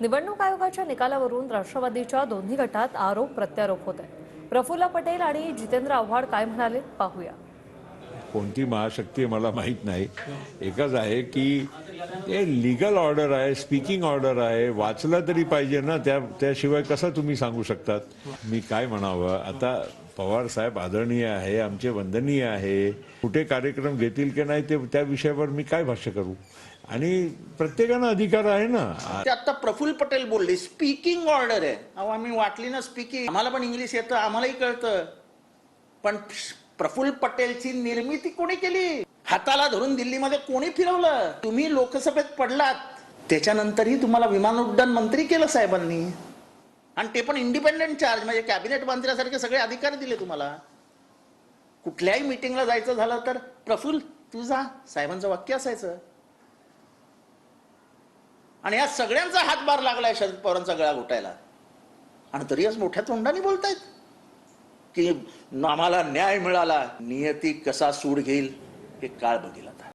निवडणूक आयोगाच्या निकालावरून राष्ट्रवादीच्या दोन्ही गटात आरोप प्रत्यारोप होत आहे। प्रफुल्ल पटेल आणि जितेंद्र आव्हाड काय म्हणाले पाहूया। कोणती महाशक्ती मला माहीत नाही, एकच आहे की ते लीगल ऑर्डर आहे, स्पीकिंग ऑर्डर आहे, वाचलं तरी पाहिजे ना, त्याशिवाय कसं तुम्ही सांगू शकतात? मी काय म्हणावं आता? पवार साहेब आदरणीय आहे, आमचे वंदनीय आहे, कुठे कार्यक्रम घेतील की नाही ते त्या विषयावर मी काय भाष्य करू? आणि प्रत्येकानं अधिकार आहे ना। ते आता प्रफुल्ल पटेल बोलले स्पीकिंग ऑर्डर आहे। अहो आम्ही वाटली ना स्पीकिंग, आम्हाला पण इंग्लिश येतं, आम्हालाही कळतं, पण प्रफुल्ल पटेलची निर्मिती कोणी केली? हाताला धरून दिल्लीमध्ये कोणी फिरवलं? तुम्ही लोकसभेत पडलात, त्याच्यानंतरही तुम्हाला विमान उड्डाण मंत्री केलं साहेबांनी, आणि ते पण इंडिपेंडेंट चार्ज, म्हणजे कॅबिनेट मंत्र्यासारखे सगळे अधिकार दिले तुम्हाला। कुठल्याही मीटिंगला जायचं झालं तर प्रफुल्ल तू जा, साहेबांचं वाक्य असायचं। आणि या सगळ्यांचा हातभार लागलाय शरद पवारांचा गळा घोटायला, आणि तरी आज मोठ्या तोंडाने बोलतायत की आम्हाला न्याय मिळाला। नियती कसा सूड घेईल हे काळ बघेल आता।